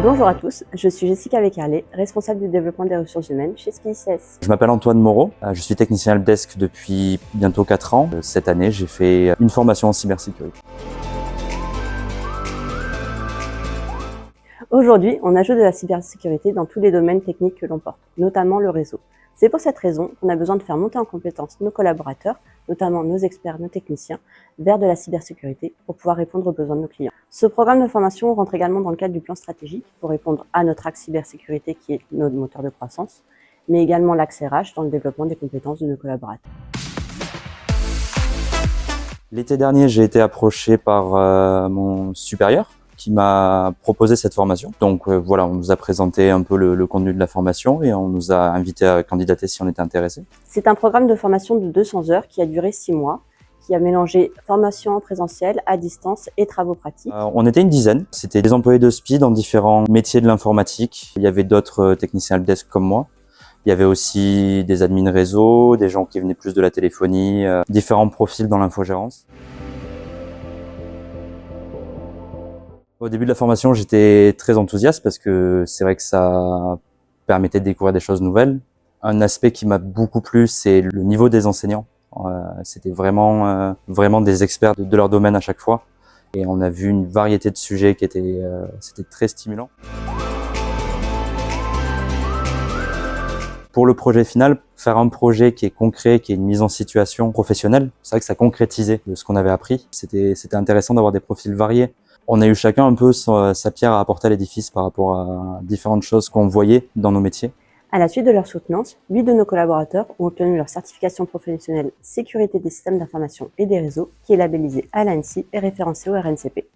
Bonjour à tous, je suis Jessica Beccarlet, responsable du développement des ressources humaines chez SPICS. Je m'appelle Antoine Moreau, je suis technicien helpdesk depuis bientôt 4 ans. Cette année, j'ai fait une formation en cybersécurité. Aujourd'hui, on ajoute de la cybersécurité dans tous les domaines techniques que l'on porte, notamment le réseau. C'est pour cette raison qu'on a besoin de faire monter en compétence nos collaborateurs, notamment nos experts, nos techniciens, vers de la cybersécurité pour pouvoir répondre aux besoins de nos clients. Ce programme de formation rentre également dans le cadre du plan stratégique pour répondre à notre axe cybersécurité qui est notre moteur de croissance, mais également l'axe RH dans le développement des compétences de nos collaborateurs. L'été dernier, j'ai été approché par mon supérieur qui m'a proposé cette formation. Donc voilà, on nous a présenté un peu le contenu de la formation et on nous a invité à candidater si on était intéressé. C'est un programme de formation de 200 heures qui a duré 6 mois, qui a mélangé formation en présentiel, à distance et travaux pratiques. On était une dizaine, c'était des employés de SPI dans différents métiers de l'informatique. Il y avait d'autres techniciens helpdesk comme moi. Il y avait aussi des admins réseau, des gens qui venaient plus de la téléphonie, différents profils dans l'infogérance. Au début de la formation, j'étais très enthousiaste parce que c'est vrai que ça permettait de découvrir des choses nouvelles. Un aspect qui m'a beaucoup plu, c'est le niveau des enseignants. C'était vraiment des experts de leur domaine à chaque fois. Et on a vu une variété de sujets qui c'était très stimulant. Pour le projet final, faire un projet qui est concret, qui est une mise en situation professionnelle, c'est vrai que ça concrétisait ce qu'on avait appris. C'était intéressant d'avoir des profils variés. On a eu chacun un peu sa pierre à apporter à l'édifice par rapport à différentes choses qu'on voyait dans nos métiers. À la suite de leur soutenance, 8 de nos collaborateurs ont obtenu leur certification professionnelle sécurité des systèmes d'information et des réseaux, qui est labellisée à l'ANSSI et référencée au RNCP.